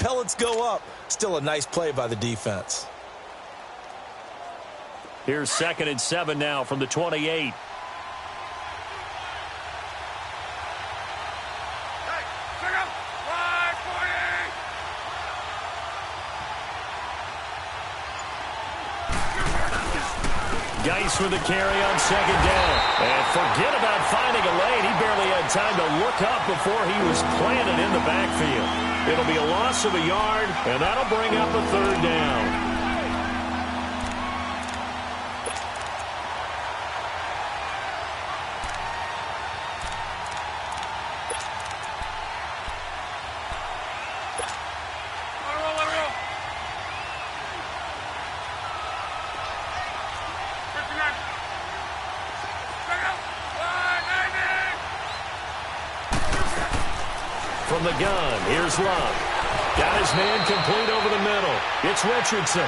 pellets go up. Still a nice play by the defense. Here's 2nd and 7 now from the 28. Geis with the carry on 2nd down. And forget about finding a lane. He barely had time to look up before he was planted in the backfield. It'll be a loss of a yard, and that'll bring up a 3rd down. From the gun, here's Love. Got his man complete over the middle. It's Richardson.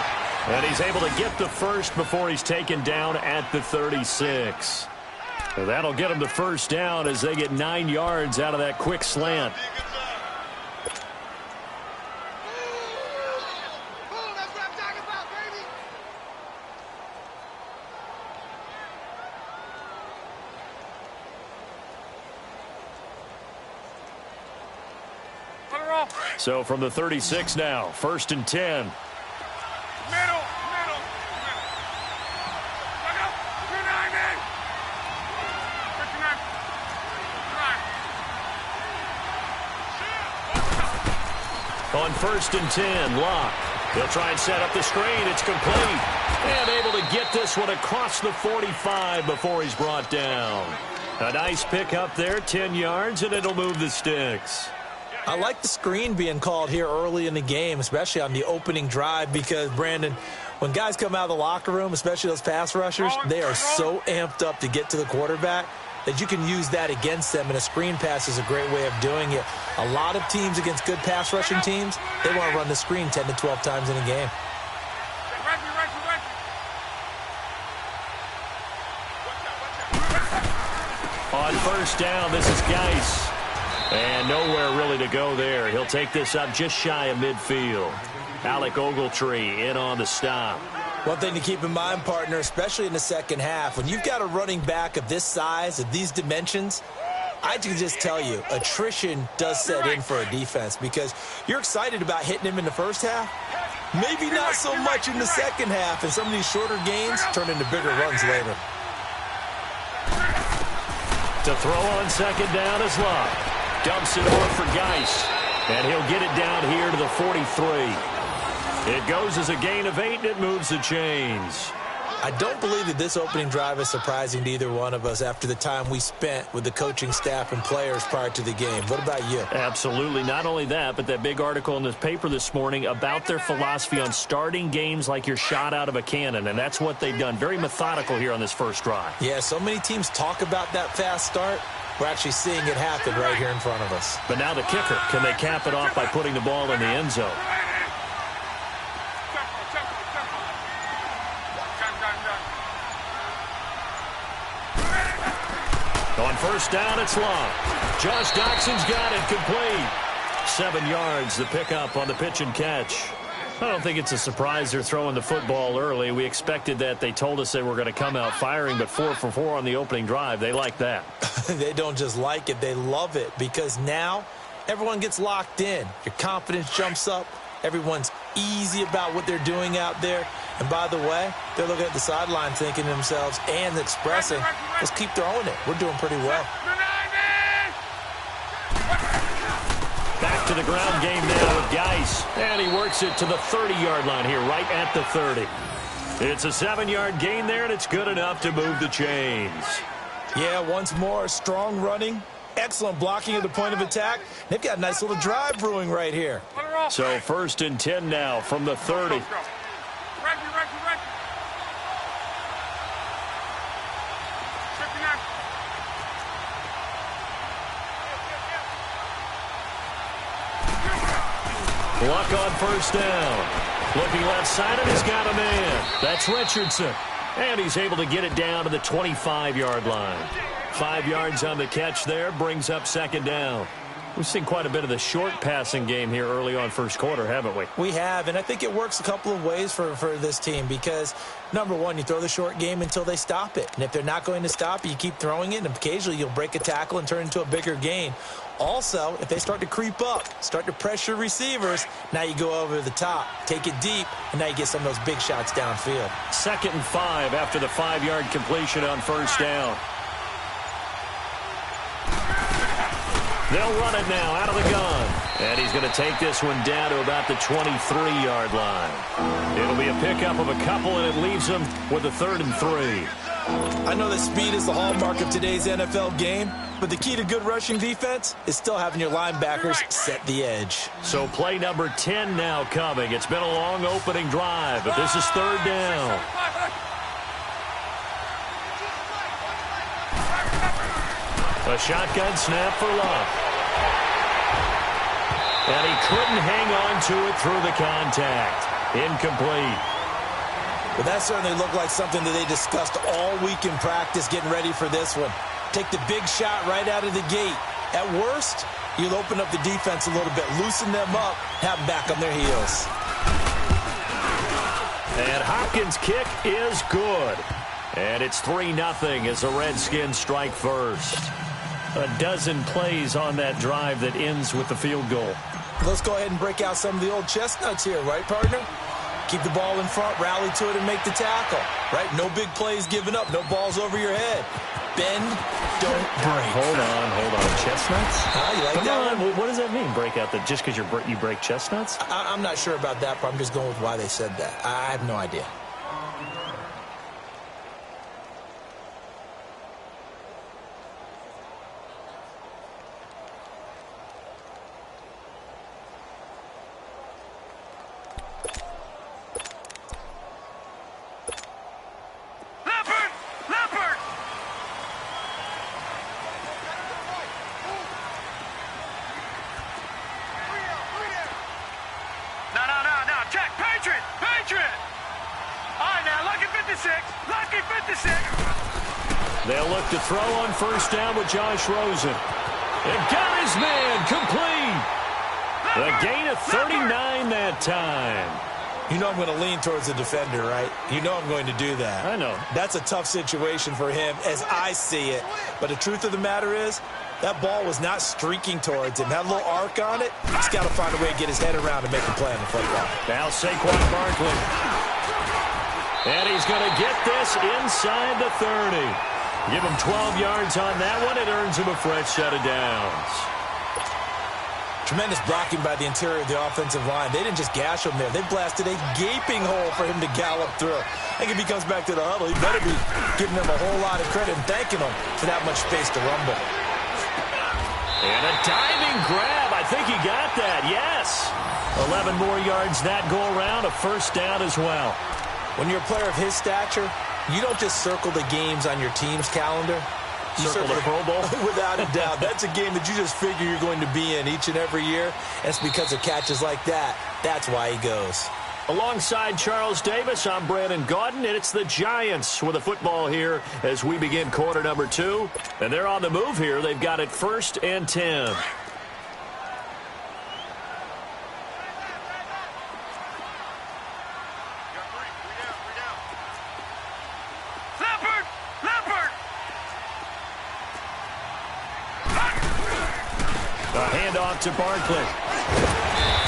And he's able to get the first before he's taken down at the 36. So that'll get him the 1st down as they get 9 yards out of that quick slant. So from the 36 now, 1st and 10. Middle. On 1st and 10, Locke. He'll try and set up the screen. It's complete. And able to get this one across the 45 before he's brought down. A nice pick up there, 10 yards, and it'll move the sticks. I like the screen being called here early in the game, especially on the opening drive, because, Brandon, when guys come out of the locker room, especially those pass rushers, they are so amped up to get to the quarterback that you can use that against them, and a screen pass is a great way of doing it. A lot of teams against good pass rushing teams, they want to run the screen 10 to 12 times in a game. On 1st down, this is Geis. And nowhere really to go there. He'll take this up just shy of midfield. Alec Ogletree in on the stop. One thing to keep in mind, partner, especially in the second half, when you've got a running back of this size, of these dimensions, I can just tell you, attrition does set in for a defense because you're excited about hitting him in the first half. Maybe not so much in the second half, and some of these shorter gains turn into bigger runs later. To throw on 2nd down is Love. Dumps it off for Geis. And he'll get it down here to the 43. It goes as a gain of 8, and it moves the chains. I don't believe that this opening drive is surprising to either one of us after the time we spent with the coaching staff and players prior to the game. What about you? Absolutely. Not only that, but that big article in the paper this morning about their philosophy on starting games like you're shot out of a cannon, and that's what they've done. Very methodical here on this first drive. Yeah, so many teams talk about that fast start. We're actually seeing it happen right here in front of us. But now the kicker. Can they cap it off by putting the ball in the end zone? On 1st down, it's long. Josh Doxson's got it complete. 7 yards, the pickup on the pitch and catch. I don't think it's a surprise they're throwing the football early. We expected that. They told us they were going to come out firing, but 4 for 4 on the opening drive. They like that. They don't just like it. They love it because now everyone gets locked in. Your confidence jumps up. Everyone's easy about what they're doing out there. And by the way, they're looking at the sideline thinking to themselves and expressing, let's keep throwing it. We're doing pretty well. Back to the ground game now with Geis. And he works it to the 30-yard line here, right at the 30. It's a 7-yard gain there, and it's good enough to move the chains. Yeah, once more, strong running, excellent blocking at the point of attack. They've got a nice little drive brewing right here. So 1st and 10 now from the 30. Luck on 1st down. Looking left side, and he's got a man. That's Richardson. And he's able to get it down to the 25-yard line. 5 yards on the catch there, brings up 2nd down. We've seen quite a bit of the short passing game here early on first quarter, haven't we? We have, and I think it works a couple of ways for this team because, number one, you throw the short game until they stop it. And if they're not going to stop it, you keep throwing it, and occasionally you'll break a tackle and turn it into a bigger gain. Also, if they start to creep up, start to pressure receivers, now you go over the top, take it deep, and now you get some of those big shots downfield. 2nd and 5 after the 5-yard completion on first down. They'll run it now out of the gun. And he's going to take this one down to about the 23-yard line. It'll be a pickup of a couple, and it leaves him with a 3rd and 3. I know that speed is the hallmark of today's NFL game, but the key to good rushing defense is still having your linebackers set the edge. So play number 10 now coming. It's been a long opening drive, but this is 3rd down. A shotgun snap for Love. And he couldn't hang on to it through the contact. Incomplete. Well, that certainly looked like something that they discussed all week in practice getting ready for this one. Take the big shot right out of the gate. At worst, you'll open up the defense a little bit, loosen them up, have them back on their heels. And Hopkins' kick is good. And it's 3-0 as the Redskins strike first. A dozen plays on that drive that ends with the field goal. Let's go ahead and break out some of the old chestnuts here, right, partner? Keep the ball in front, rally to it, and make the tackle, right? No big plays given up, no balls over your head. Bend, don't break. Hold on. Chestnuts? You like that one? What does that mean, break out the, just because you break chestnuts? I'm not sure about that, but I'm just going with why they said that. I have no idea. They'll look to throw on first down with Josh Rosen. And got his man complete. The gain of 39 that time. You know I'm going to lean towards the defender, right? You know I'm going to do that. I know. That's a tough situation for him as I see it. But the truth of the matter is, that ball was not streaking towards him. Had a little arc on it. He's got to find a way to get his head around and make a play on the football. Now Saquon Barkley. And he's going to get this inside the 30. Give him 12 yards on that one. It earns him a fresh set of downs. Tremendous blocking by the interior of the offensive line. They didn't just gash him there. They blasted a gaping hole for him to gallop through. I think if he comes back to the huddle, he better be giving them a whole lot of credit and thanking them for that much space to rumble. And a diving grab. I think he got that. Yes. 11 more yards that go around. A first down as well. When you're a player of his stature, you don't just circle the games on your team's calendar. You circle the Pro Bowl? Without a doubt. That's a game that you just figure you're going to be in each and every year. And it's because of catches like that. That's why he goes. Alongside Charles Davis, I'm Brandon Gaudin, and it's the Giants with the football here as we begin quarter number 2. And they're on the move here. They've got it 1st and 10. To Barkley.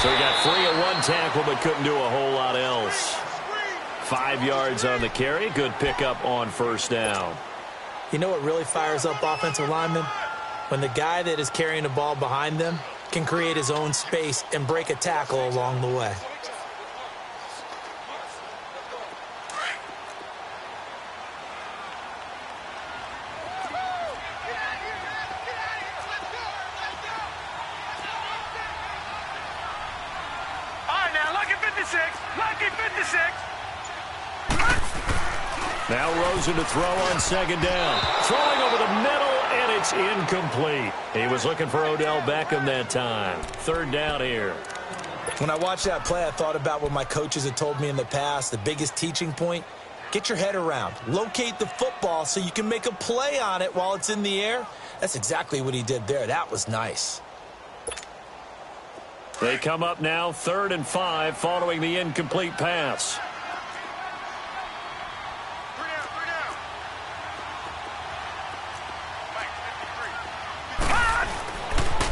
So he got free of one tackle but couldn't do a whole lot else. 5 yards on the carry. Good pickup on first down. You know what really fires up offensive linemen? When the guy that is carrying the ball behind them can create his own space and break a tackle along the way. Now Rosen to throw on second down. Throwing over the middle, and it's incomplete. He was looking for Odell Beckham that time. 3rd down here. When I watched that play, I thought about what my coaches had told me in the past. The biggest teaching point, get your head around. Locate the football so you can make a play on it while it's in the air. That's exactly what he did there. That was nice. They come up now 3rd and 5 following the incomplete pass.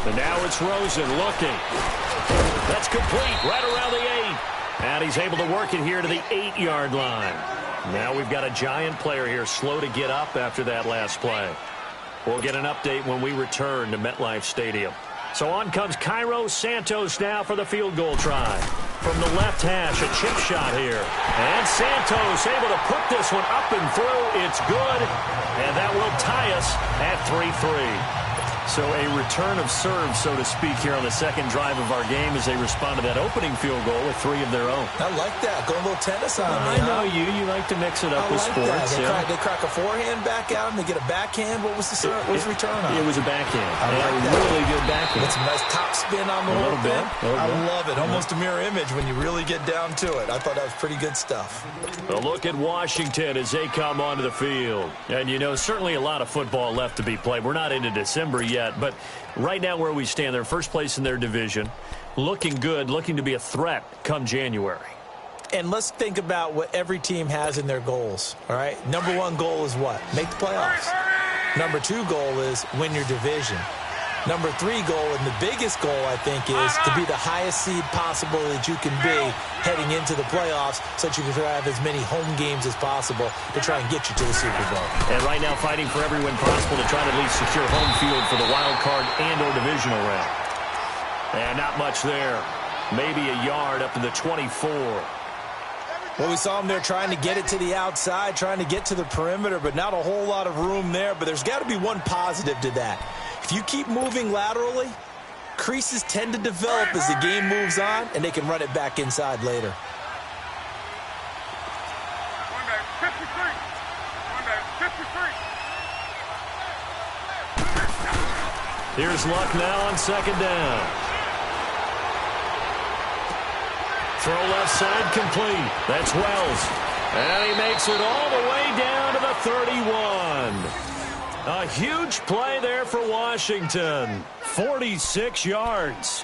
And now it's Rosen looking. That's complete right around the 8. And he's able to work it here to the 8-yard line. Now we've got a giant player here slow to get up after that last play. We'll get an update when we return to MetLife Stadium. So on comes Cairo Santos now for the field goal try. From the left hash, a chip shot here. And Santos able to put this one up and through. It's good. And that will tie us at 3-3. So a return of serve, so to speak, here on the second drive of our game as they respond to that opening field goal with 3 of their own. I like that. Going a little tennis on me. I know you. You like to mix it up with sports. They crack a forehand back out, and they get a backhand. What was the return on? It was a backhand. I like that. Really good backhand. With some nice top spin on the whole thing. I love it. Almost a mirror image when you really get down to it. I thought that was pretty good stuff. A look at Washington as they come onto the field. And, you know, certainly a lot of football left to be played. We're not into December yet, but right now where we stand, they're first place in their division. Looking good, looking to be a threat come January. And let's think about what every team has in their goals, all right? Number 1 goal is what? Make the playoffs. Number 2 goal is win your division. Number 3 goal, and the biggest goal, I think, is to be the highest seed possible that you can be heading into the playoffs so that you can have as many home games as possible to try and get you to the Super Bowl. And right now fighting for every win possible to try to at least secure home field for the wild card and or divisional round. And not much there. Maybe a yard up to the 24. Well, we saw him there trying to get it to the outside, trying to get to the perimeter, but not a whole lot of room there. But there's got to be one positive to that. If you keep moving laterally, creases tend to develop as the game moves on, and they can run it back inside later. Here's Luck now on 2nd down. Throw left side complete. That's Wells. And he makes it all the way down to the 31. A huge play there for Washington. 46 yards.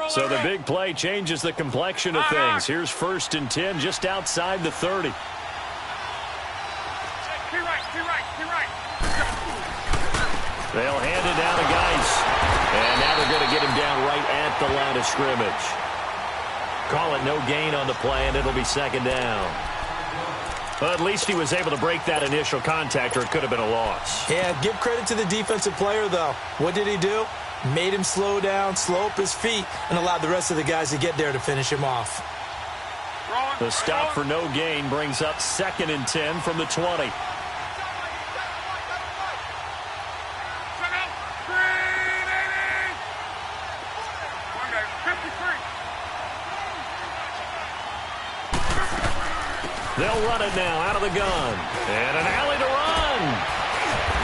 So the big play changes the complexion of things. Here's 1st and 10 just outside the 30. They'll hand it down to Geis. And now they're going to get him down right at the line of scrimmage. Call it no gain on the play, and it'll be 2nd down. But at least he was able to break that initial contact, or it could have been a loss. Yeah, give credit to the defensive player, though. What did he do? Made him slow down, slow up his feet, and allowed the rest of the guys to get there to finish him off. The stop for no gain brings up 2nd and 10 from the 20. They'll run it now out of the gun. And an alley to run.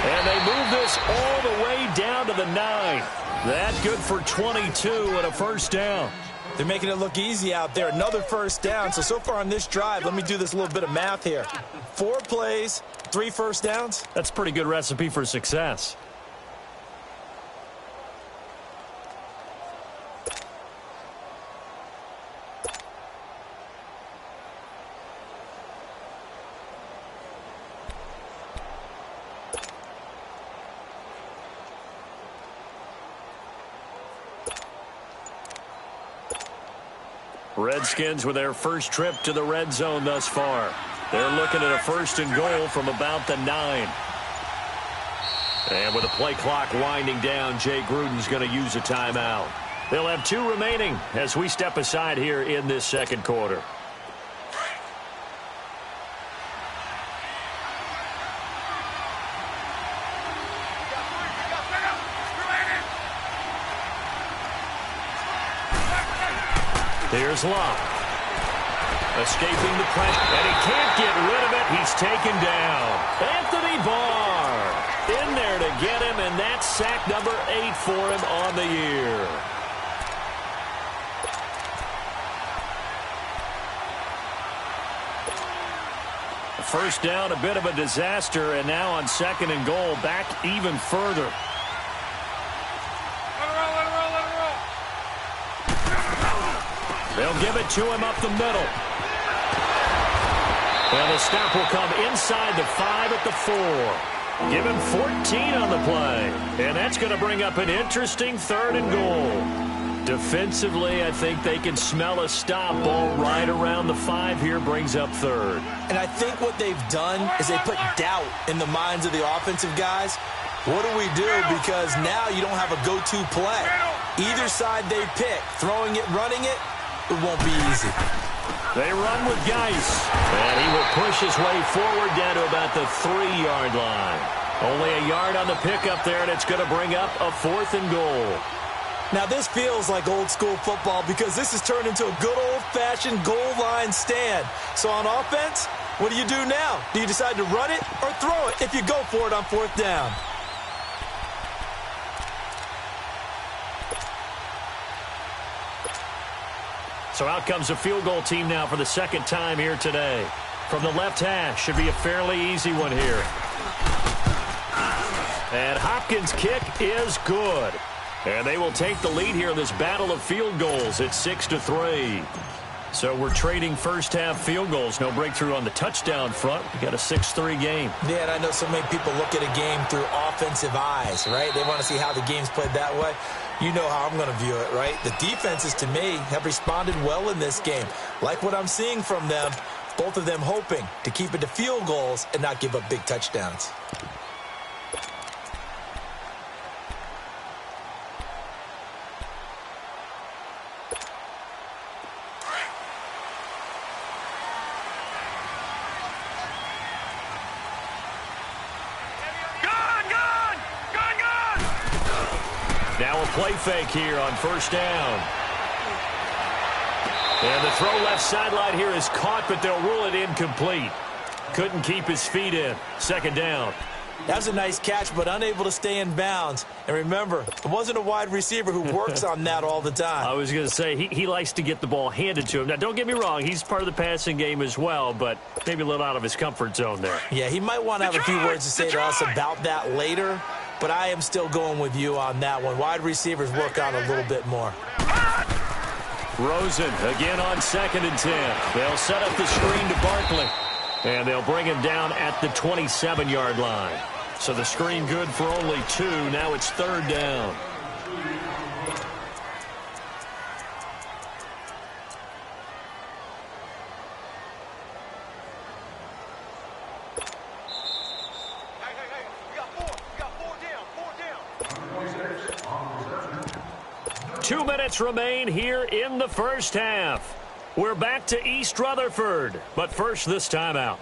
And they move this all the way down to the 9. That's good for 22 and a 1st down. They're making it look easy out there. Another 1st down. So far on this drive, let me do this little bit of math here. 4 plays, 3 1st downs. That's a pretty good recipe for success. Redskins with their first trip to the red zone thus far. They're looking at a 1st and goal from about the 9. And with the play clock winding down, Jay Gruden's going to use a timeout. They'll have 2 remaining as we step aside here in this 2nd quarter. Here's Luck. Escaping the pressure, and he can't get rid of it. He's taken down. Anthony Barr in there to get him, and that's sack number 8 for him on the year. First down, a bit of a disaster, and now on 2nd and goal, back even further. They'll give it to him up the middle. And the stop will come inside the 5 at the 4. Give him 14 on the play. And that's going to bring up an interesting 3rd and goal. Defensively, I think they can smell a stop. Ball right around the 5 here, brings up 3rd. And I think what they've done is they put doubt in the minds of the offensive guys. What do we do? Because now you don't have a go-to play. Either side they pick, throwing it, running it, it won't be easy. They run with Geis, and he will push his way forward down to about the 3-yard line. Only a yard on the pickup there, and it's going to bring up a 4th and goal. Now, this feels like old-school football because this has turned into a good old-fashioned goal line stand. So on offense, what do you do now? Do you decide to run it or throw it if you go for it on 4th down? So out comes a field goal team now for the 2nd time here today. From the left hash, should be a fairly easy one here. And Hopkins' kick is good. And they will take the lead here in this battle of field goals at 6-3. So we're trading first-half field goals. No breakthrough on the touchdown front. We got a 6-3 game. Yeah, and I know so many people look at a game through offensive eyes, right? They want to see how the game's played that way. You know how I'm going to view it, right? The defenses, to me, have responded well in this game. Like what I'm seeing from them, both of them hoping to keep it to field goals and not give up big touchdowns. Now a play fake here on 1st down. And the throw left sideline here is caught, but they'll rule it incomplete. Couldn't keep his feet in. 2nd down. That was a nice catch, but unable to stay in bounds. And remember, it wasn't a wide receiver who works on that all the time. I was going to say, he likes to get the ball handed to him. Now, don't get me wrong, he's part of the passing game as well, but maybe a little out of his comfort zone there. Yeah, he might want to have a few words to say to us about that later, but I am still going with you on that one. Wide receivers work on a little bit more. Rosen again on 2nd and 10. They'll set up the screen to Barkley. And they'll bring him down at the 27-yard line. So the screen good for only 2. Now it's 3rd down. We got 4 down. 2 minutes remain here in the first half. We're back to East Rutherford, but first this timeout.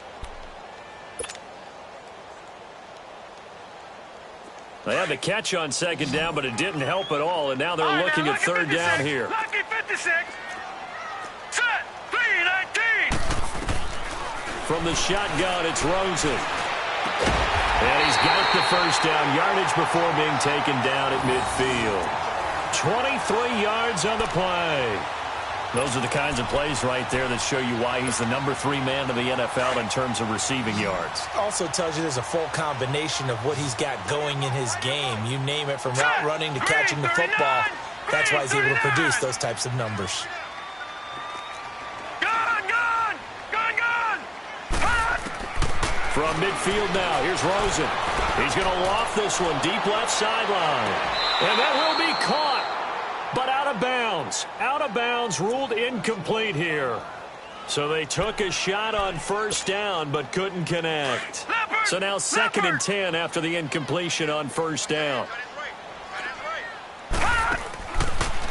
They had the catch on 2nd down, but it didn't help at all, and now they're looking at 3rd down here. Lucky 56. Set. 3-19. From the shotgun, it's Rosen. And he's got the first down yardage before being taken down at midfield. 23 yards on the play. Those are the kinds of plays right there that show you why he's the number 3 man in the NFL in terms of receiving yards. Also tells you there's a full combination of what he's got going in his game. You name it, from route running to catching the football. That's why he's able to produce those types of numbers. From midfield now, here's Rosen. He's going to loft this one deep left sideline. And that will be caught. But out of bounds. Out of bounds, ruled incomplete here. So they took a shot on 1st down, but couldn't connect. So now 2nd and 10 after the incompletion on 1st down.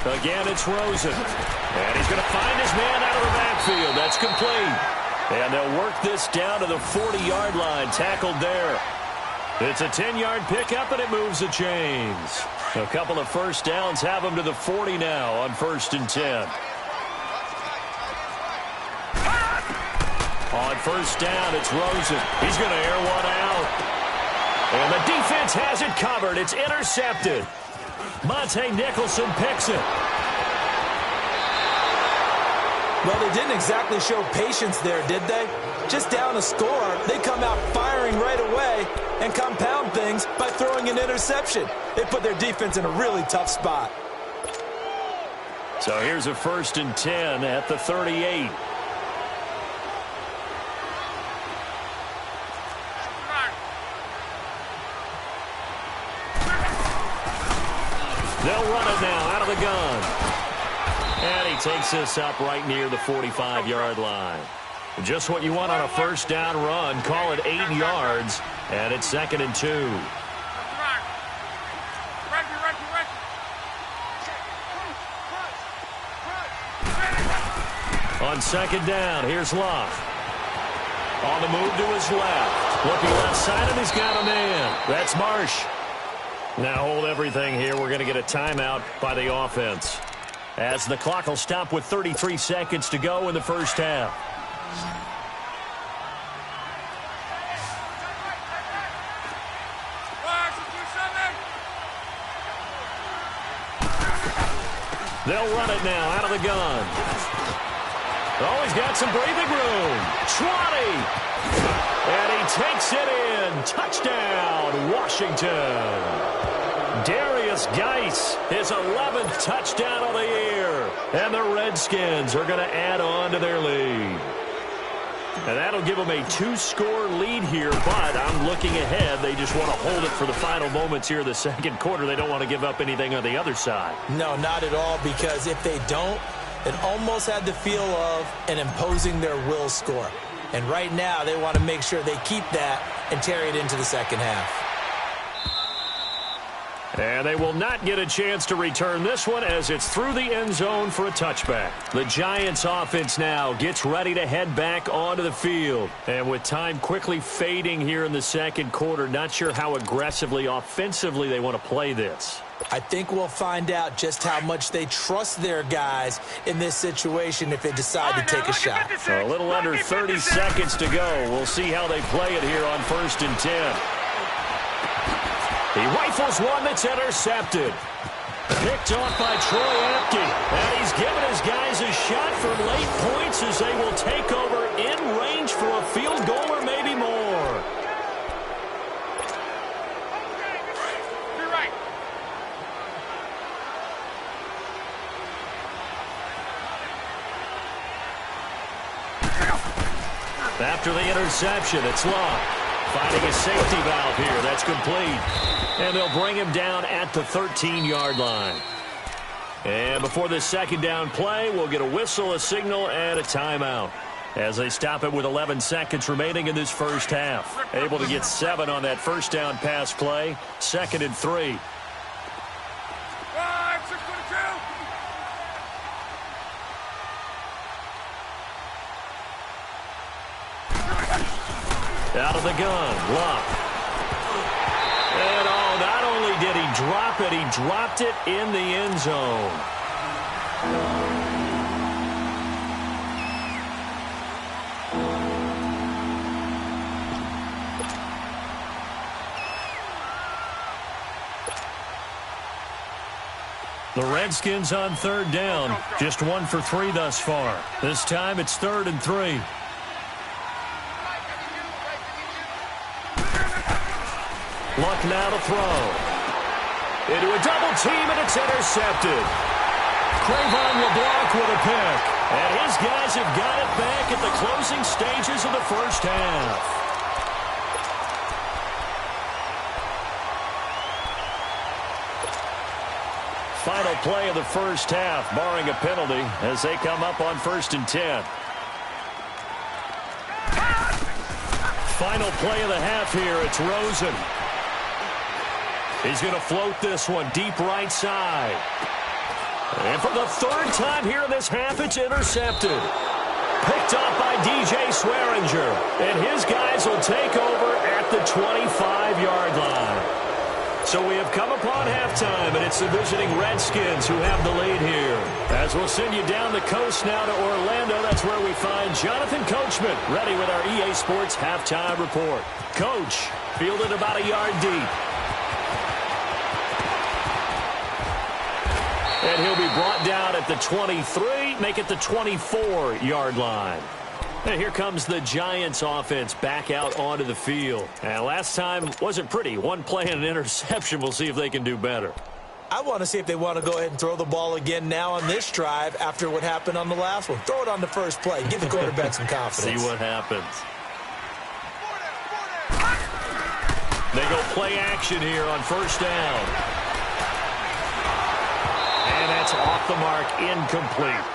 Again, it's Rosen. And he's going to find his man out of the backfield. That's complete. And they'll work this down to the 40-yard line, tackled there. It's a 10-yard pickup, and it moves the chains. A couple of first downs have them to the 40 now on 1st and 10. On 1st down, it's Rosen. He's going to air one out. And the defense has it covered. It's intercepted. Monte Nicholson picks it. Well, they didn't exactly show patience there, did they? Just down a score, they come out firing right away and compound things by throwing an interception. They put their defense in a really tough spot. So here's a 1st and 10 at the 38. They'll run it now out of the gun. And he takes this up right near the 45-yard line. Just what you want on a 1st down run. Call it 8 yards, and it's 2nd and 2. On 2nd down, here's Love. On the move to his left. Looking left side, and he's got a man. That's Marsh. Now hold everything here. We're going to get a timeout by the offense, as the clock will stop with 33 seconds to go in the 1st half. They'll run it now out of the gun. Oh, he's got some breathing room. 20. And he takes it in. Touchdown, Washington. Darius Geis, his 11th touchdown of the year. And the Redskins are going to add on to their lead. And that'll give them a 2-score lead here, but I'm looking ahead. They just want to hold it for the final moments here in the 2nd quarter. They don't want to give up anything on the other side. No, not at all, because if they don't, it almost had the feel of an imposing their will score. And right now, they want to make sure they keep that and carry it into the 2nd half. And they will not get a chance to return this one, as it's through the end zone for a touchback. The Giants offense now gets ready to head back onto the field. And with time quickly fading here in the 2nd quarter, not sure how aggressively, offensively they want to play this. I think we'll find out just how much they trust their guys in this situation if they decide to take a shot. A little under 30 seconds to go. We'll see how they play it here on 1st and 10. He rifles one that's intercepted. Picked off by Troy Apke. And he's given his guys a shot from late points as they will take over in range for a field goal or maybe more. After the interception, it's Long. Finding a safety valve here. That's complete. And they'll bring him down at the 13-yard line. And before this 2nd down play, we'll get a whistle, a signal, and a timeout, as they stop it with 11 seconds remaining in this 1st half. Able to get 7 on that 1st down pass play. 2nd and 3. Out of the gun, Luck. And not only did he drop it, he dropped it in the end zone. The Redskins on 3rd down, just 1 for 3 thus far. This time it's 3rd and 3. Luck now to throw. Into a double team, and it's intercepted. Crayvon LeBlanc with a pick. And his guys have got it back at the closing stages of the 1st half. Final play of the 1st half, barring a penalty, as they come up on 1st and 10. Final play of the half here, it's Rosen. He's going to float this one deep right side. And for the 3rd time here in this half, it's intercepted. Picked up by DJ Swearinger. And his guys will take over at the 25-yard line. So we have come upon halftime, and it's the visiting Redskins who have the lead here. As we'll send you down the coast now to Orlando, that's where we find Jonathan Coachman, ready with our EA Sports halftime report. Coach, fielded about a yard deep. And he'll be brought down at the 23, make it the 24-yard line. And here comes the Giants offense back out onto the field. And last time wasn't pretty. One play and an interception. We'll see if they can do better. I want to see if they want to go ahead and throw the ball again now on this drive after what happened on the last one. Throw it on the first play. Give the quarterback some confidence. See what happens. They go play action here on first down. And that's off the mark, incomplete.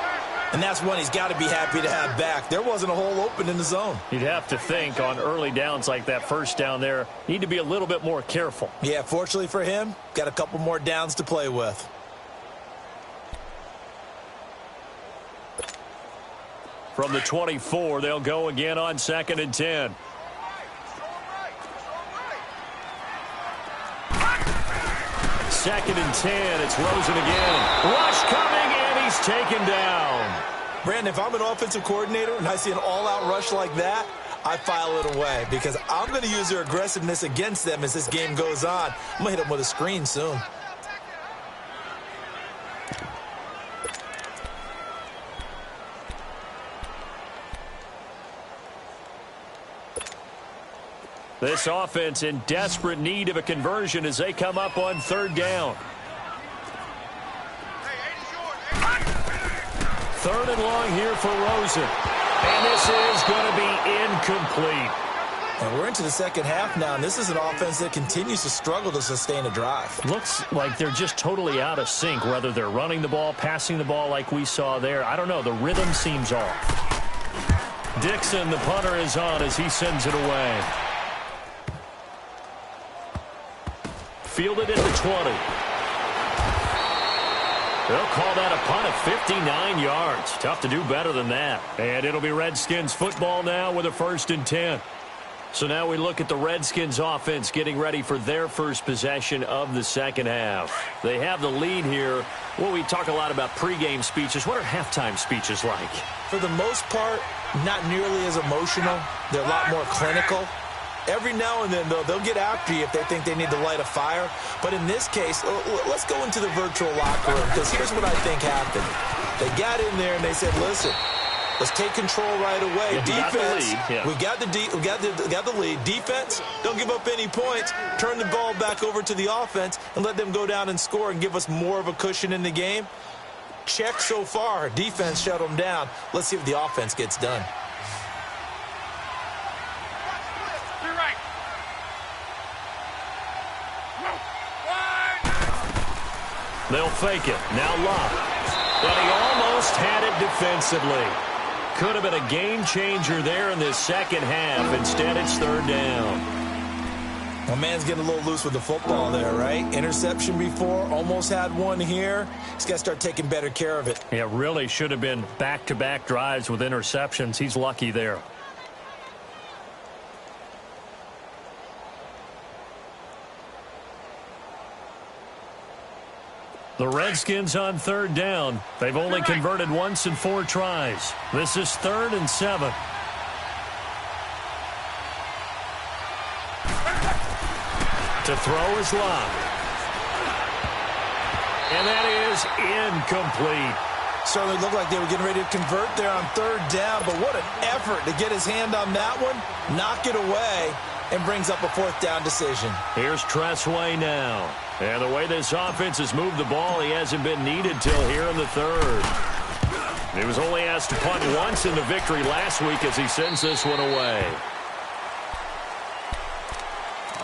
And that's one he's got to be happy to have back. There wasn't a hole open in the zone. You'd have to think on early downs like that first down there, need to be a little bit more careful. Yeah, fortunately for him, got a couple more downs to play with. From the 24, they'll go again on 2nd and 10. Second and 10, it's Rosen again. Rush coming, and he's taken down. Brandon, if I'm an offensive coordinator and I see an all-out rush like that, I file it away because I'm going to use their aggressiveness against them as this game goes on. I'm going to hit them with a screen soon. This offense in desperate need of a conversion as they come up on 3rd down. 3rd and long here for Rosen. And this is going to be incomplete. And we're into the second half now, and this is an offense that continues to struggle to sustain a drive. Looks like they're just totally out of sync, whether they're running the ball, passing the ball like we saw there. I don't know. The rhythm seems off. Dixon, the punter, is on as he sends it away. Fielded at the 20. They'll call that a punt of 59 yards. Tough to do better than that. And it'll be Redskins football now with a 1st and 10. So now we look at the Redskins offense getting ready for their first possession of the second half. They have the lead here. Well, we talk a lot about pregame speeches. What are halftime speeches like? For the most part, not nearly as emotional. They're a lot more clinical. Every now and then, though, they'll get after you if they think they need to light a fire. But in this case, let's go into the virtual locker room, because here's what I think happened. They got in there and they said, listen, let's take control right away. Defense, we got the lead. Defense, don't give up any points. Turn the ball back over to the offense and let them go down and score and give us more of a cushion in the game. Check so far. Defense shut them down. Let's see if the offense gets done. They'll fake it. Now Locke. But he almost had it defensively. Could have been a game changer there in this second half. Instead, it's 3rd down. My man's getting a little loose with the football there, right? Interception before, almost had one here. He's got to start taking better care of it. Yeah, really should have been back-to-back drives with interceptions. He's lucky there. The Redskins on 3rd down. They've only converted once in 4 tries. This is 3rd and 7. To throw is Locke. And that is incomplete. Certainly looked like they were getting ready to convert there on 3rd down, but what an effort to get his hand on that one, knock it away, and brings up a 4th down decision. Here's Tressway now. And the way this offense has moved the ball, he hasn't been needed till here in the 3rd. He was only asked to punt once in the victory last week as he sends this one away.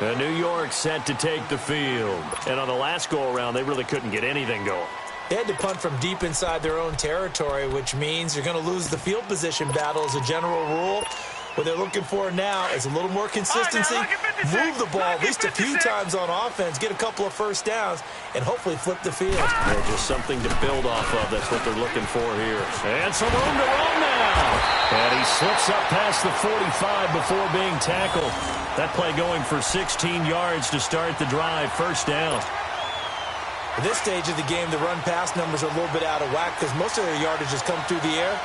And New York set to take the field. And on the last go-around, they really couldn't get anything going. They had to punt from deep inside their own territory, which means you're going to lose the field position battle as a general rule. What they're looking for now is a little more consistency, move the ball at least a few times on offense, get a couple of 1st downs, and hopefully flip the field. Yeah, just something to build off of. That's what they're looking for here. And some room to run now. And he slips up past the 45 before being tackled. That play going for 16 yards to start the drive. 1st down. At this stage of the game, the run-pass numbers are a little bit out of whack because most of their yardage has come through the air.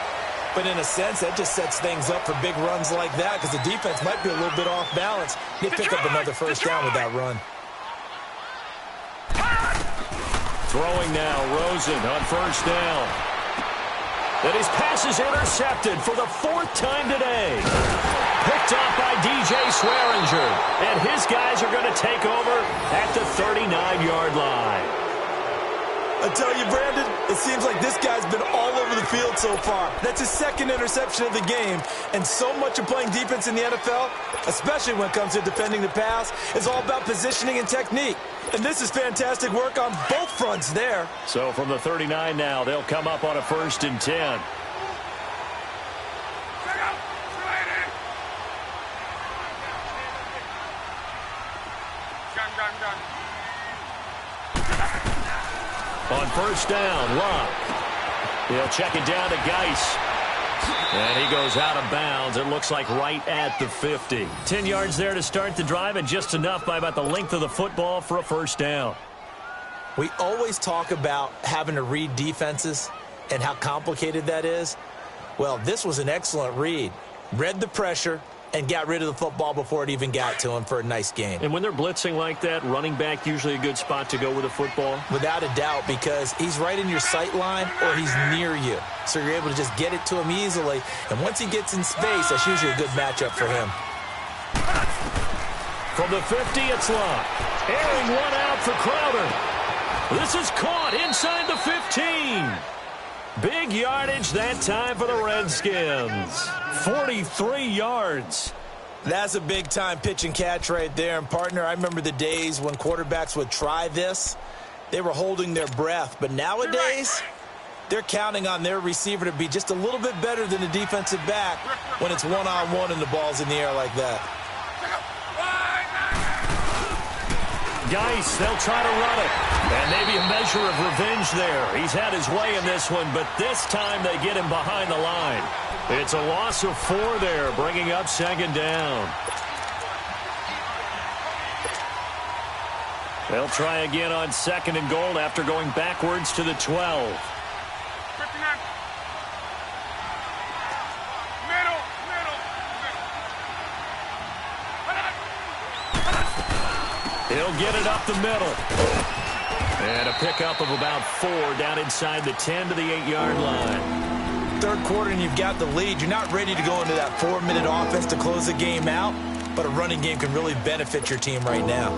But in a sense, that just sets things up for big runs like that because the defense might be a little bit off balance. They pick up another 1st down with that run. Throwing now, Rosen on 1st down. And his pass is intercepted for the 4th time today. Picked up by DJ Swearinger. And his guys are going to take over at the 39-yard line. I tell you, Brandon, it seems like this guy's been all over the field so far. That's his 2nd interception of the game. And so much of playing defense in the NFL, especially when it comes to defending the pass, is all about positioning and technique. And this is fantastic work on both fronts there. So from the 39 now, they'll come up on a 1st and 10. On 1st down, Love. He'll check it down to Geis. And he goes out of bounds. It looks like right at the 50. 10 yards there to start the drive, and just enough by about the length of the football for a 1st down. We always talk about having to read defenses and how complicated that is. Well, this was an excellent read. Read the pressure and got rid of the football before it even got to him for a nice gain. And when they're blitzing like that, running back usually a good spot to go with the football? Without a doubt, because he's right in your sight line or he's near you. So you're able to just get it to him easily. And once he gets in space, that's usually a good matchup for him. From the 50, it's Love. Airing one out for Crowder. This is caught inside the 15. Big yardage that time for the Redskins. 43 yards. That's a big-time pitch and catch right there. And, partner, I remember the days when quarterbacks would try this. They were holding their breath. But nowadays, they're counting on their receiver to be just a little bit better than the defensive back when it's one-on-one and the ball's in the air like that. Geis, they'll try to run it. And maybe a measure of revenge there. He's had his way in this one, but this time they get him behind the line. It's a loss of 4 there, bringing up 2nd down. They'll try again on 2nd and goal after going backwards to the 12. He'll get it up the middle. And a pickup of about 4 down inside the 10 to the 8-yard line. 3rd quarter and you've got the lead. You're not ready to go into that 4-minute offense to close the game out, but a running game can really benefit your team right now.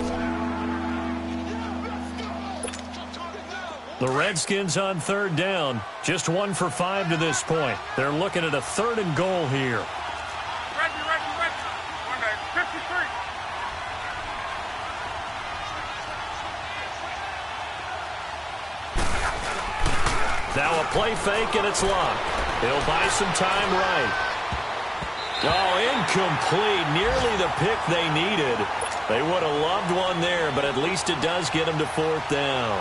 The Redskins on 3rd down. Just 1 for 5 to this point. They're looking at a 3rd and goal here. Ready. 53. Now a play fake, and it's Love. He'll buy some time right. Oh, incomplete. Nearly the pick they needed. They would have loved one there, but at least it does get them to 4th down.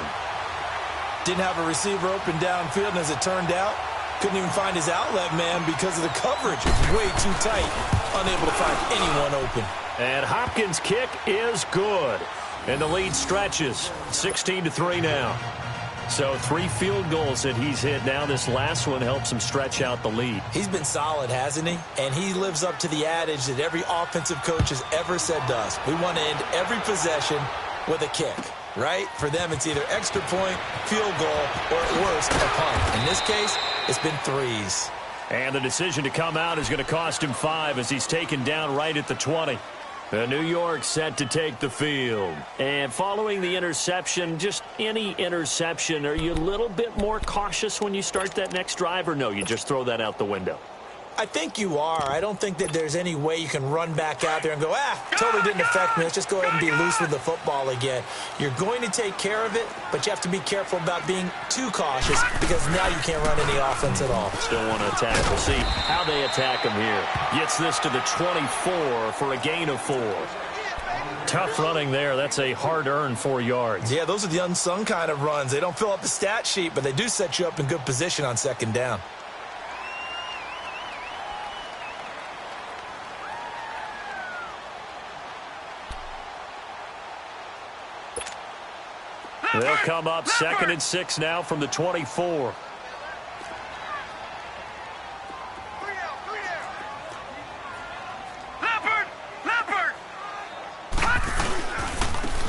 Didn't have a receiver open downfield, and as it turned out, couldn't even find his outlet man because of the coverage. Way too tight. Unable to find anyone open. And Hopkins' kick is good. And the lead stretches. 16-3 now. So 3 field goals that he's hit now. This last one helps him stretch out the lead. He's been solid, hasn't he? And he lives up to the adage that every offensive coach has ever said to us. We want to end every possession with a kick, right? For them, it's either extra point, field goal, or at worst, a punt. In this case, it's been 3s. And the decision to come out is going to cost him 5 as he's taken down right at the 20. New York set to take the field. And following the interception, just any interception, are you a little bit more cautious when you start that next drive, or no, you just throw that out the window? I think you are. I don't think that there's any way you can run back out there and go, totally didn't affect me. Let's just go ahead and be loose with the football again. You're going to take care of it, but you have to be careful about being too cautious because now you can't run any offense at all. Still want to attack. We'll see how they attack him here. Gets this to the 24 for a gain of 4. Tough running there. That's a hard-earned 4 yards. Yeah, those are the unsung kind of runs. They don't fill up the stat sheet, but they do set you up in good position on 2nd down. They'll come up 2nd and 6 now from the 24.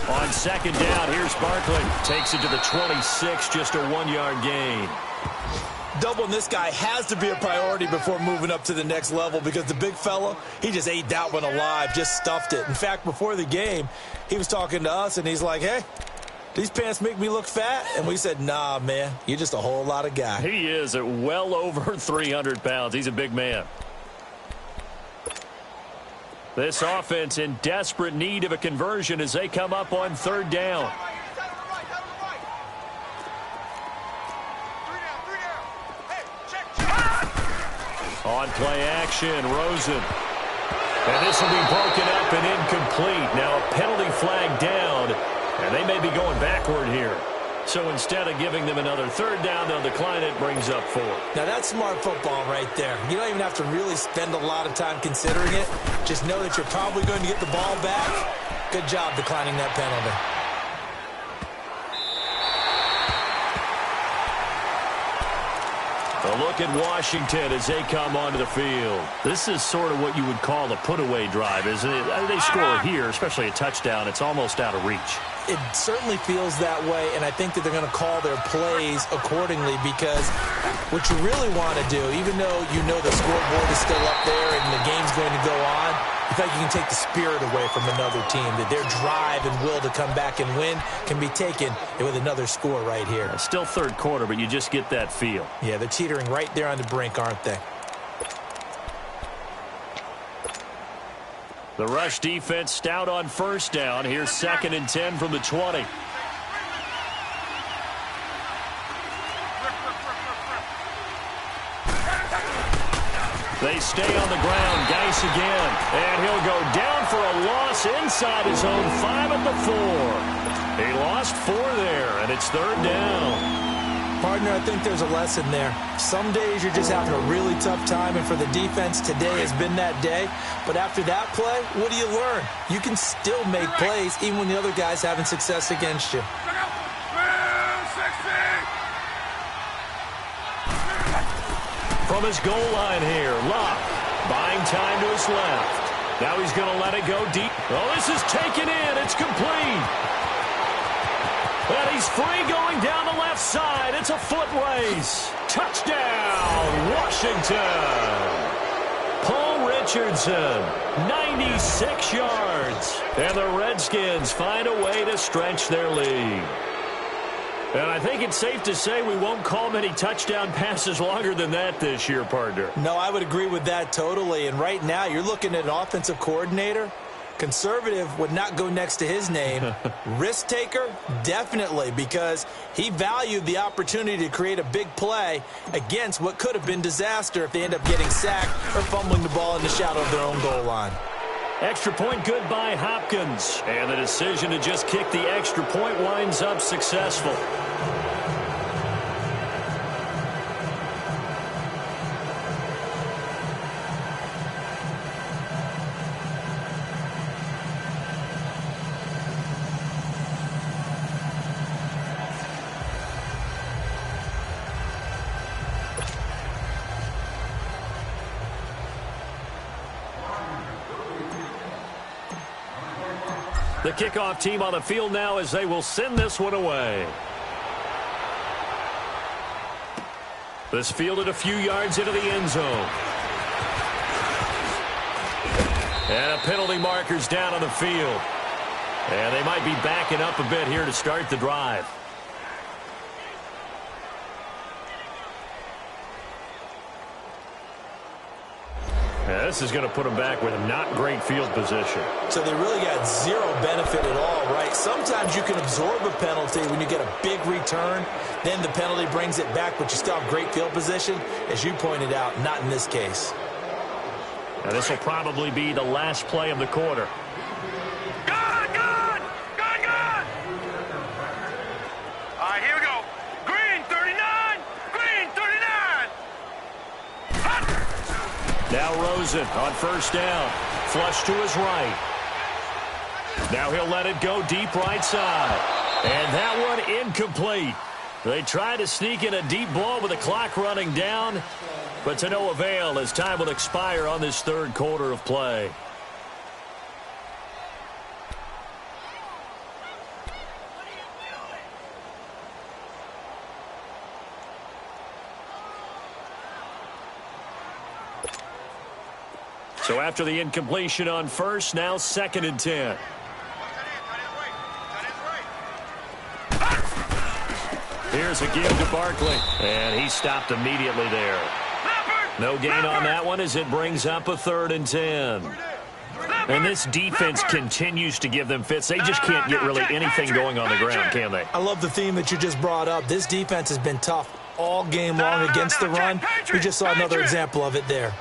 On 2nd down, here's Barkley. Takes it to the 26, just a 1-yard gain. Doubling this guy has to be a priority before moving up to the next level because the big fella, he just ate that one alive, just stuffed it. In fact, before the game, he was talking to us, and he's like, hey, these pants make me look fat? And we said, nah, man, you're just a whole lot of guy. He is at well over 300 pounds. He's a big man. This offense in desperate need of a conversion as they come up on third down. On play action, Rosen. And this will be broken up and incomplete. Now a penalty flag down, and they may be going backward here. So instead of giving them another third down, they'll decline it, brings up 4. Now that's smart football right there. You don't even have to really spend a lot of time considering it. Just know that you're probably going to get the ball back. Good job declining that penalty. A look at Washington as they come onto the field. This is sort of what you would call a put-away drive, isn't it? They score here, especially a touchdown. It's almost out of reach. It certainly feels that way, and I think that they're going to call their plays accordingly because what you really want to do, even though you know the scoreboard is still up there and the game's going to go on, you think you can take the spirit away from another team, that their drive and will to come back and win can be taken with another score right here. It's still third quarter, but you just get that feel. Yeah, they're teetering right there on the brink, aren't they? The rush defense stout on first down. Here's 2nd and 10 from the 20. They stay on the ground. Geis again. And he'll go down for a loss inside his own 5 at the 4. He lost 4 there, and it's third down. Partner, I think there's a lesson there. Some days you're just having a really tough time, and for the defense, today has been that day. But after that play, what do you learn? You can still make plays even when the other guy's having success against you. From his goal line here, Locke buying time to his left. Now he's going to let it go deep. Oh, this is taken in. It's complete. And he's free going down the left side. It's a foot race. Touchdown, Washington. Paul Richardson, 96 yards. And the Redskins find a way to stretch their lead. And I think it's safe to say we won't call many touchdown passes longer than that this year, partner. No, I would agree with that totally. And right now, you're looking at an offensive coordinator. Conservative would not go next to his name. Risk taker, definitely, because he valued the opportunity to create a big play against what could have been disaster if they end up getting sacked or fumbling the ball in the shadow of their own goal line. Extra point good by Hopkins. And the decision to just kick the extra point winds up successful. The kickoff team on the field now as they will send this one away. This fielded a few yards into the end zone. And a penalty marker's down on the field. And they might be backing up a bit here to start the drive. Yeah, this is going to put them back with not great field position. So they really got zero benefit at all, right? Sometimes you can absorb a penalty when you get a big return. Then the penalty brings it back, but you still have great field position. As you pointed out, not in this case. Now this will probably be the last play of the quarter. Good, good! Good, good! All right, here we go. Green, 39! Green, 39! Hot! Now Rosen on first down. Flush to his right. Now he'll let it go deep right side. And that one incomplete. They try to sneak in a deep ball with the clock running down, but to no avail as time will expire on this third quarter of play. So after the incompletion on first, now 2nd and 10. Here's a give to Barkley, and he stopped immediately there. No gain on that one as it brings up a 3rd and 10. And this defense continues to give them fits. They just can't get really anything going on the ground, can they? I love the theme that you just brought up. This defense has been tough all game long against the run. We just saw another example of it there.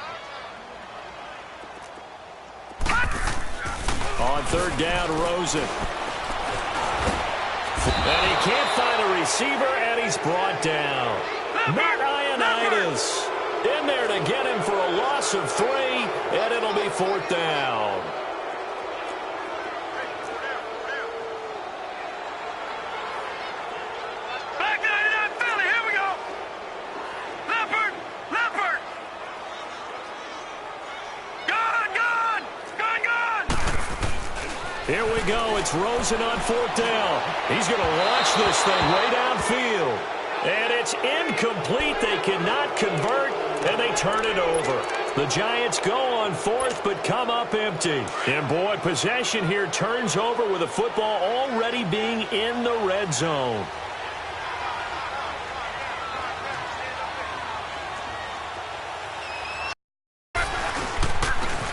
On 3rd down, Rosen. And he can't find a receiver, and he's brought down. Matt Ioannidis in there to get him for a loss of 3, and it'll be 4th down. Back 99 Philly, here we go. Leopard. Gone. Here we go. It's Rosen on 4th down. He's going to launch this thing way downfield. And it's incomplete. They cannot convert, and they turn it over. The Giants go on 4th, but come up empty. And, boy, possession here turns over with the football already being in the red zone.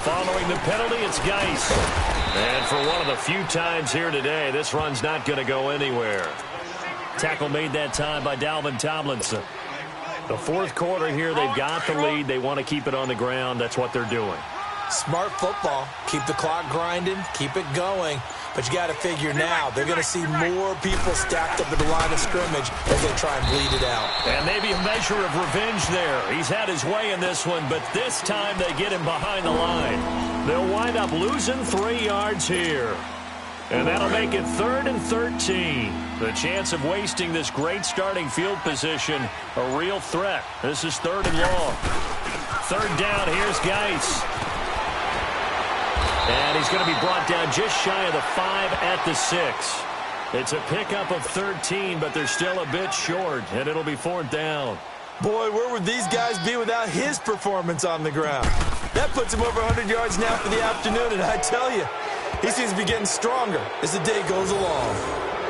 Following the penalty, it's Geis. And for one of the few times here today, this run's not going to go anywhere. Tackle made that time by Dalvin Tomlinson. The 4th quarter here, they've got the lead. They want to keep it on the ground. That's what they're doing. Smart football. Keep the clock grinding. Keep it going. But you got to figure now, they're going to see more people stacked up at the line of scrimmage as they try and bleed it out. And maybe a measure of revenge there. He's had his way in this one, but this time they get him behind the line. They'll wind up losing 3 yards here. And that'll make it 3rd and 13. The chance of wasting this great starting field position, a real threat. This is 3rd and long. 3rd down, here's Geis. And he's going to be brought down just shy of the 5 at the 6. It's a pickup of 13, but they're still a bit short, and it'll be 4th down. Boy, where would these guys be without his performance on the ground? That puts him over 100 yards now for the afternoon, and I tell you, he seems to be getting stronger as the day goes along.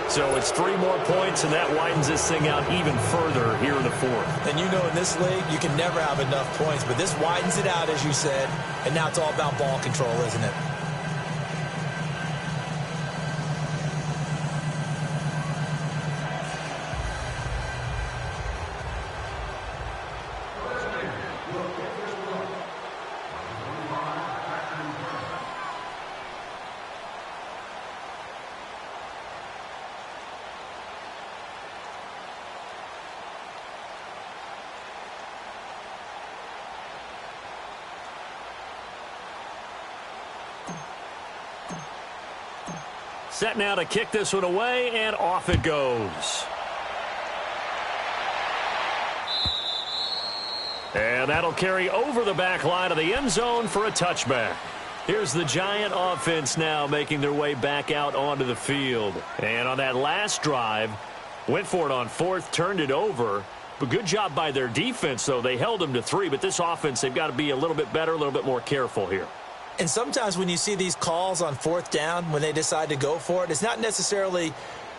So it's 3 more points, and that widens this thing out even further here in the 4th. And you know in this league, you can never have enough points, but this widens it out, as you said, and now it's all about ball control, isn't it? Set now to kick this one away, and off it goes. And that'll carry over the back line of the end zone for a touchback. Here's the Giant offense now making their way back out onto the field. And on that last drive, went for it on 4th, turned it over. But good job by their defense, though. They held them to 3, but this offense, they've got to be a little bit better, a little bit more careful here. And sometimes when you see these calls on 4th down, when they decide to go for it, it's not necessarily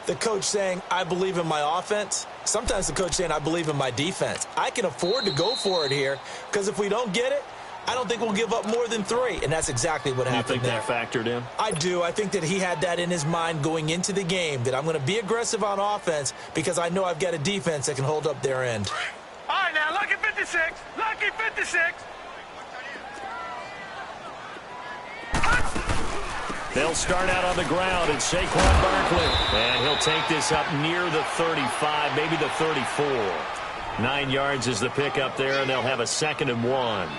the coach saying, I believe in my offense. Sometimes the coach saying, I believe in my defense. I can afford to go for it here because if we don't get it, I don't think we'll give up more than 3. And that's exactly what happened there. You think that factored in? I do. I think that he had that in his mind going into the game, that I'm going to be aggressive on offense because I know I've got a defense that can hold up their end. All right, now, lucky 56. Lucky 56. They'll start out on the ground. It's Saquon Barkley. And he'll take this up near the 35, maybe the 34. 9 yards is the pickup there, and they'll have a 2nd and 1.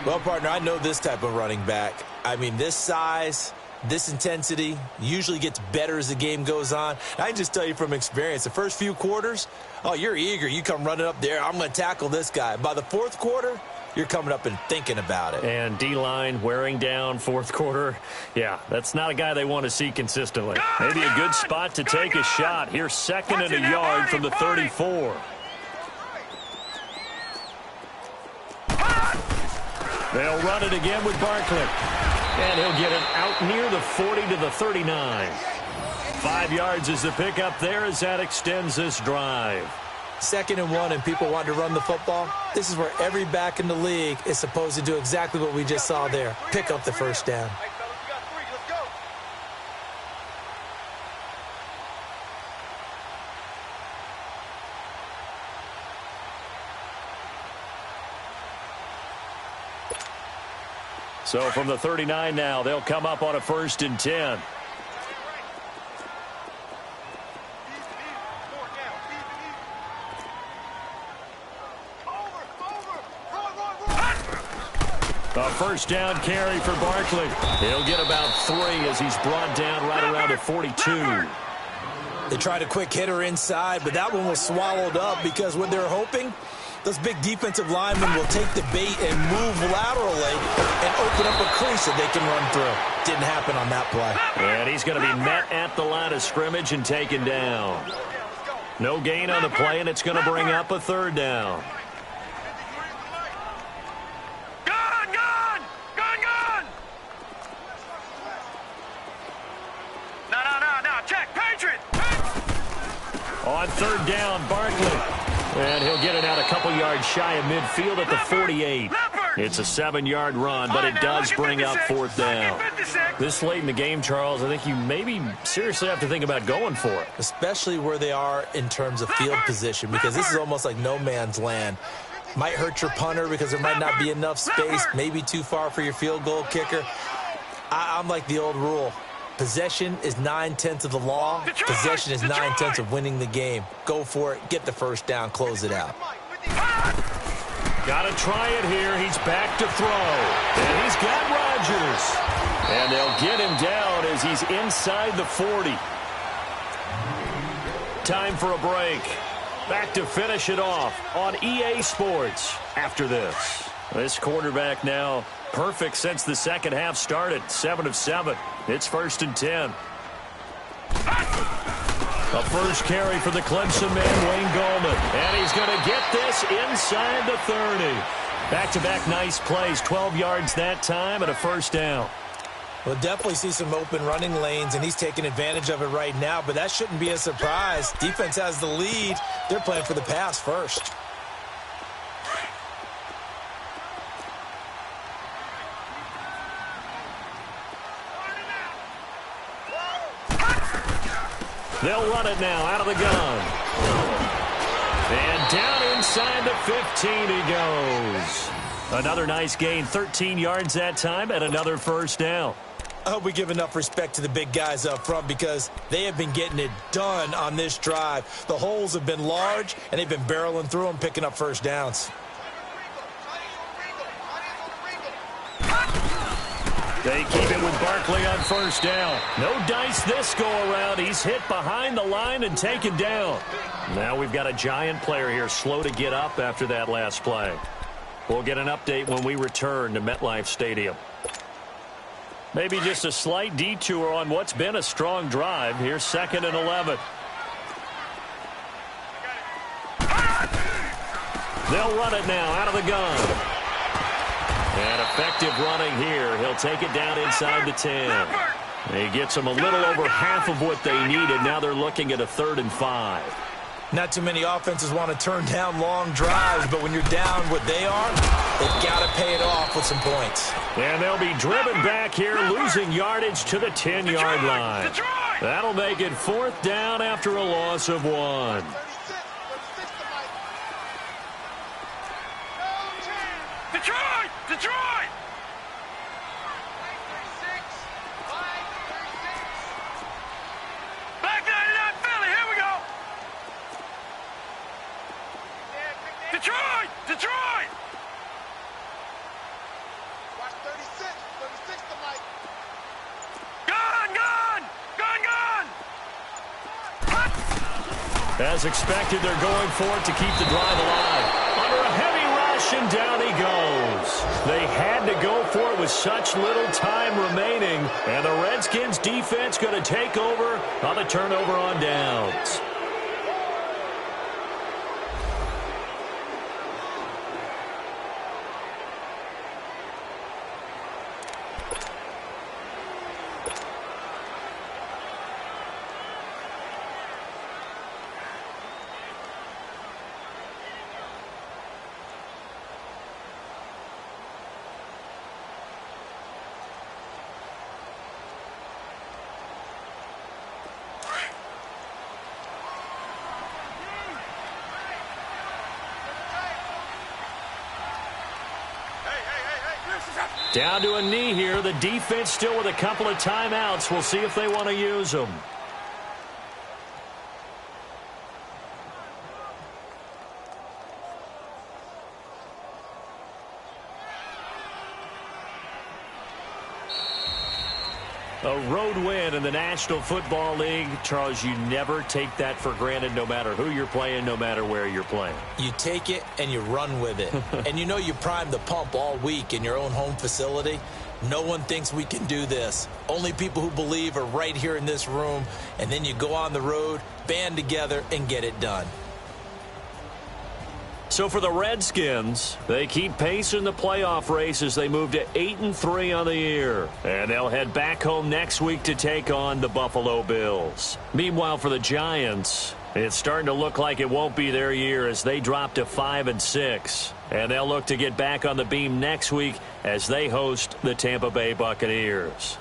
Well, partner, I know this type of running back. I mean, this size, this intensity usually gets better as the game goes on. I can just tell you from experience, the first few quarters, oh, you're eager. You come running up there. I'm going to tackle this guy. By the 4th quarter, you're coming up and thinking about it. And D-line wearing down 4th quarter. Yeah, that's not a guy they want to see consistently. Maybe a good spot to take a shot. Here's 2nd and a yard from the 34. They'll run it again with Barkley. And he'll get it out near the 40 to the 39. 5 yards is the pickup there as that extends this drive. 2nd and 1 and people want to run the football. This is where every back in the league is supposed to do exactly what we just saw there. Pick up the first down. So from the 39 now, they'll come up on a 1st and 10. A 1st down carry for Barkley. He'll get about 3 as he's brought down right around the 42. They tried a quick hitter inside, but that one was swallowed up because what they're hoping, those big defensive linemen will take the bait and move laterally and open up a crease that they can run through. Didn't happen on that play. And he's going to be met at the line of scrimmage and taken down. No gain on the play, and it's going to bring up a 3rd down. On 3rd down, Barkley. And he'll get it out a couple yards shy of midfield at the 48. It's a 7-yard run, but it does bring up 4th down. This late in the game, Charles, I think you maybe seriously have to think about going for it. Especially where they are in terms of field position, because this is almost like no man's land. Might hurt your punter because there might not be enough space, maybe too far for your field goal kicker. I'm like the old rule. Possession is 9/10 of the law. Possession is 9/10 of winning the game. Go for it. Get the 1st down. Close it out. Got to try it here. He's back to throw. And he's got Rodgers. And they'll get him down as he's inside the 40. Time for a break. Back to finish it off on EA Sports after this. This quarterback now perfect since the 2nd half started. 7 of 7. It's 1st and 10. A 1st carry for the Clemson man, Wayne Gallman. And he's going to get this inside the 30. Back-to-back nice plays. 12 yards that time and a 1st down. We'll definitely see some open running lanes, and he's taking advantage of it right now, but that shouldn't be a surprise. Defense has the lead. They're playing for the pass first. They'll run it now out of the gun. And down inside the 15 he goes. Another nice gain, 13 yards that time, and another 1st down. I hope we give enough respect to the big guys up front because they have been getting it done on this drive. The holes have been large, and they've been barreling through them, picking up 1st downs. They keep it with Barkley on 1st down. No dice this go-around. He's hit behind the line and taken down. Now we've got a giant player here slow to get up after that last play. We'll get an update when we return to MetLife Stadium. Maybe just a slight detour on what's been a strong drive. Here's 2nd and 11. They'll run it now out of the gun. And effective running here. He'll take it down inside the 10. He gets them a little over half of what they needed. Now they're looking at a 3rd and 5. Not too many offenses want to turn down long drives, but when you're down what they are, they've got to pay it off with some points. And they'll be driven back here, losing yardage to the 10-yard line. That'll make it 4th down after a loss of 1. Detroit! Detroit! Back 99 Philly, here we go! Detroit! Detroit! Watch 36 to Mike. Gun! Gun! Gun! Gun! As expected, they're going for it to keep the drive alive. Under a heavy rush, and down he goes. They had to go for it with such little time remaining, and the Redskins defense going to take over on the turnover on downs. Down to a knee here. The defense still with a couple of timeouts. We'll see if they want to use them. A road win in the National Football League. Charles, you never take that for granted no matter who you're playing, no matter where you're playing. You take it and you run with it. And you know you primed the pump all week in your own home facility. No one thinks we can do this. Only people who believe are right here in this room. And then you go on the road, band together, and get it done. So for the Redskins, they keep pace in the playoff race as they move to 8-3 on the year. And they'll head back home next week to take on the Buffalo Bills. Meanwhile, for the Giants, it's starting to look like it won't be their year as they drop to 5-6. And they'll look to get back on the beam next week as they host the Tampa Bay Buccaneers.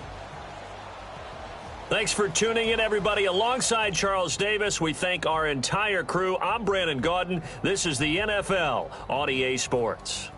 Thanks for tuning in, everybody. Alongside Charles Davis, we thank our entire crew. I'm Brandon Gaudin. This is the NFL on EA Sports.